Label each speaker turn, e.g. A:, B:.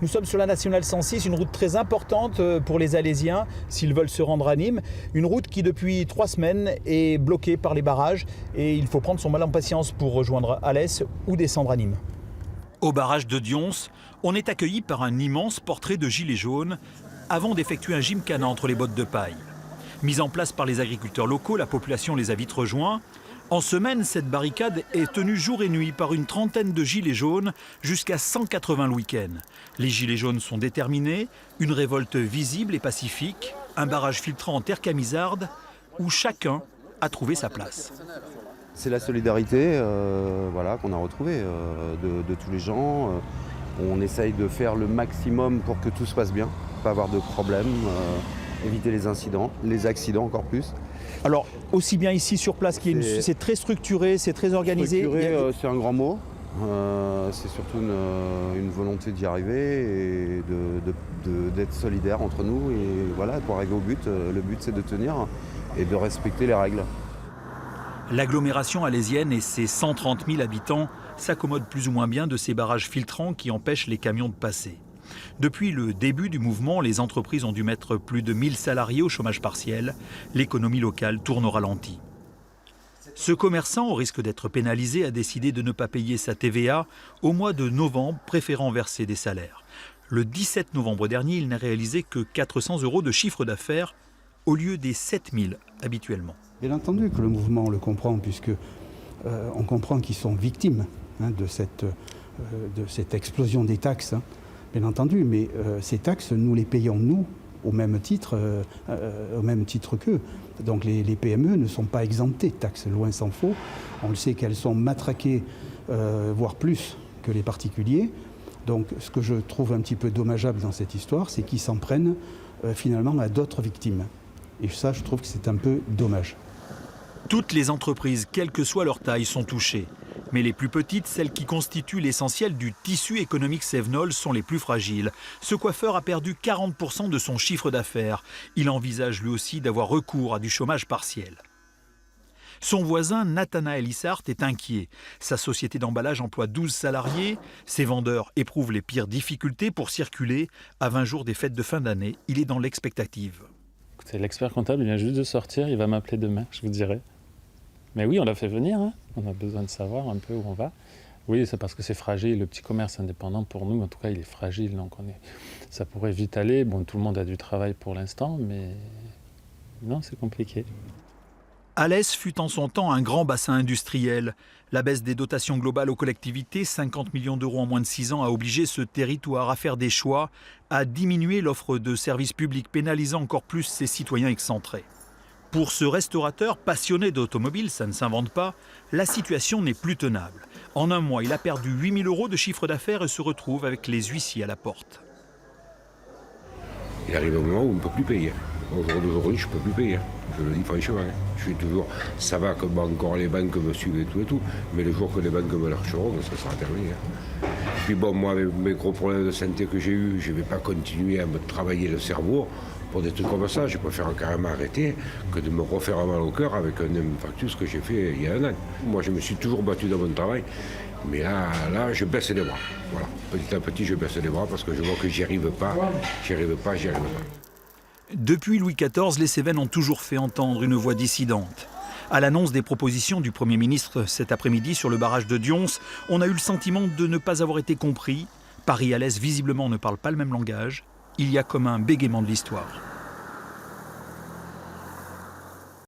A: Nous sommes sur la Nationale 106, une route très importante pour les Alésiens s'ils veulent se rendre à Nîmes. Une route qui depuis 3 semaines est bloquée par les barrages et il faut prendre son mal en patience pour rejoindre Alès ou descendre à Nîmes.
B: Au barrage de Dions, on est accueilli par un immense portrait de gilet jaune avant d'effectuer un gymkhana entre les bottes de paille. Mise en place par les agriculteurs locaux, la population les a vite rejoints. En semaine, cette barricade est tenue jour et nuit par une trentaine de gilets jaunes, jusqu'à 180 le week-end. Les gilets jaunes sont déterminés, une révolte visible et pacifique, un barrage filtrant en terre camisarde où chacun a trouvé sa place.
C: C'est la solidarité voilà, qu'on a retrouvée de tous les gens. On essaye de faire le maximum pour que tout se passe bien, pas avoir de problème, éviter les incidents, les accidents encore plus.
A: Alors, aussi bien ici sur place, c'est très structuré, c'est très organisé.
C: Structuré, c'est un grand mot. C'est surtout une volonté d'y arriver et d'être solidaire entre nous. Et voilà, pour arriver au but, le but c'est de tenir et de respecter les règles.
B: L'agglomération alésienne et ses 130 000 habitants s'accommodent plus ou moins bien de ces barrages filtrants qui empêchent les camions de passer. Depuis le début du mouvement, les entreprises ont dû mettre plus de 1000 salariés au chômage partiel. L'économie locale tourne au ralenti. Ce commerçant, au risque d'être pénalisé, a décidé de ne pas payer sa TVA au mois de novembre, préférant verser des salaires. Le 17 novembre dernier, il n'a réalisé que 400 € de chiffre d'affaires au lieu des 7000 habituellement.
D: Bien entendu que le mouvement on le comprend, puisque on comprend qu'ils sont victimes de cette explosion des taxes. Bien entendu, mais ces taxes, nous les payons, nous, au même titre qu'eux. Donc les PME ne sont pas exemptées de taxes, loin s'en faut. On le sait qu'elles sont matraquées, voire plus que les particuliers. Donc ce que je trouve un petit peu dommageable dans cette histoire, c'est qu'ils s'en prennent finalement à d'autres victimes. Et ça, je trouve que c'est un peu dommage.
B: Toutes les entreprises, quelle que soit leur taille, sont touchées. Mais les plus petites, celles qui constituent l'essentiel du tissu économique cévenol, sont les plus fragiles. Ce coiffeur a perdu 40% de son chiffre d'affaires. Il envisage lui aussi d'avoir recours à du chômage partiel. Son voisin, Nathanaël Issart, est inquiet. Sa société d'emballage emploie 12 salariés. Ses vendeurs éprouvent les pires difficultés pour circuler. À 20 jours des fêtes de fin d'année, il est dans l'expectative.
E: Écoutez, l'expert comptable, il vient juste de sortir. Il va m'appeler demain, je vous dirai. Mais oui, on l'a fait venir, on a besoin de savoir un peu où on va. Oui, c'est parce que c'est fragile, le petit commerce indépendant pour nous, en tout cas, il est fragile, donc ça pourrait vite aller. Bon, tout le monde a du travail pour l'instant, mais non, c'est compliqué.
B: Alès fut en son temps un grand bassin industriel. La baisse des dotations globales aux collectivités, 50 millions d'euros en moins de 6 ans, a obligé ce territoire à faire des choix, à diminuer l'offre de services publics, pénalisant encore plus ses citoyens excentrés. Pour ce restaurateur passionné d'automobile, ça ne s'invente pas, la situation n'est plus tenable. En un mois, il a perdu 8 000 € de chiffre d'affaires et se retrouve avec les huissiers à la porte.
F: Il arrive un moment où on ne peut plus payer. Au jour d'aujourd'hui, je ne peux plus payer. Je le dis franchement. Je suis toujours, ça va comme encore les banques me suivent et tout, mais le jour que les banques me lâcheront, ça sera terminé. Puis bon, moi, avec mes gros problèmes de santé que j'ai eus, je ne vais pas continuer à me travailler le cerveau pour des trucs comme ça. Je préfère carrément arrêter que de me refaire mal au cœur avec un infarctus que j'ai fait il y a 1 an. Moi, je me suis toujours battu dans mon travail, mais là, je baisse les bras. Voilà. Petit à petit, je baisse les bras parce que je vois que j'y arrive pas.
B: Depuis Louis XIV, les Cévennes ont toujours fait entendre une voix dissidente. À l'annonce des propositions du Premier ministre cet après-midi sur le barrage de Dions, on a eu le sentiment de ne pas avoir été compris. Paris et Alès, visiblement, ne parlent pas le même langage. Il y a comme un bégaiement de l'histoire.